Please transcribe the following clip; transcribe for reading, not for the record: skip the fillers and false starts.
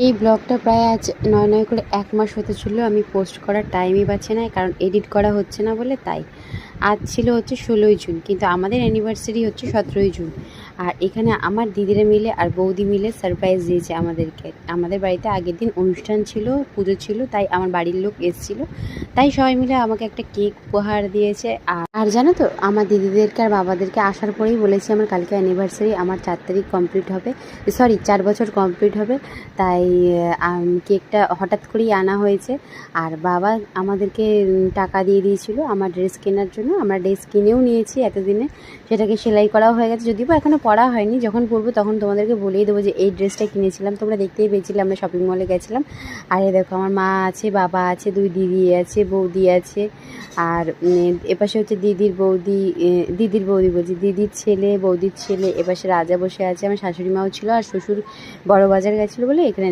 এই ব্লগটা প্রায় আজ নয় করে 1 মাস হতে চলল। আমি পোস্ট করার টাইমই পাচ্ছি না, কারণ এডিট করা হচ্ছে না বলে। তাই আজ ছিল হচ্ছে 16ই জুন, কিন্তু আমাদের অ্যানিভার্সারি হচ্ছে 17ই জুন। আর এখানে আমার দিদিরা মিলে আর বৌদি মিলে সারপ্রাইজ দিয়েছে আমাদেরকে। আমাদের বাড়িতে আগের দিন অনুষ্ঠান ছিল, পুজো ছিল, তাই আমার বাড়ির লোক এসেছিলো। তাই সবাই মিলে আমাকে একটা কেক উপহার দিয়েছে। আর জানো তো, আমার দিদিদেরকে আর বাবাদেরকে আসার পরেই বলেছি আমার কালকে অ্যানিভার্সারি, আমার 4 তারিখ কমপ্লিট হবে, সরি 4 বছর কমপ্লিট হবে। তাই কেকটা হঠাৎ করেই আনা হয়েছে। আর বাবা আমাদেরকে টাকা দিয়ে দিয়েছিল আমার ড্রেস কেনার জন্য। আমরা ড্রেস কিনেও নিয়েছি এতদিনে, সেটাকে সেলাই করাও হয়ে গেছে, যদিও এখনও পরা হয়নি। যখন পরবো তখন তোমাদেরকে বলেই দেবো যে এই ড্রেসটা কিনেছিলাম। তোমরা দেখতেই পেয়েছিলে, আমরা শপিং মলে গেছিলাম। আর এই দেখো, আমার মা আছে, বাবা আছে, 2 দিদি আছে, বৌদি আছে। আর এপাশে হচ্ছে দিদির বৌদি বলছি, দিদির ছেলে, বৌদির ছেলে। এপাশে রাজা বসে আছে, আমার শাশুড়ি মাও ছিল, আর শ্বশুর বড় বাজার গেছিলো বলে এখানে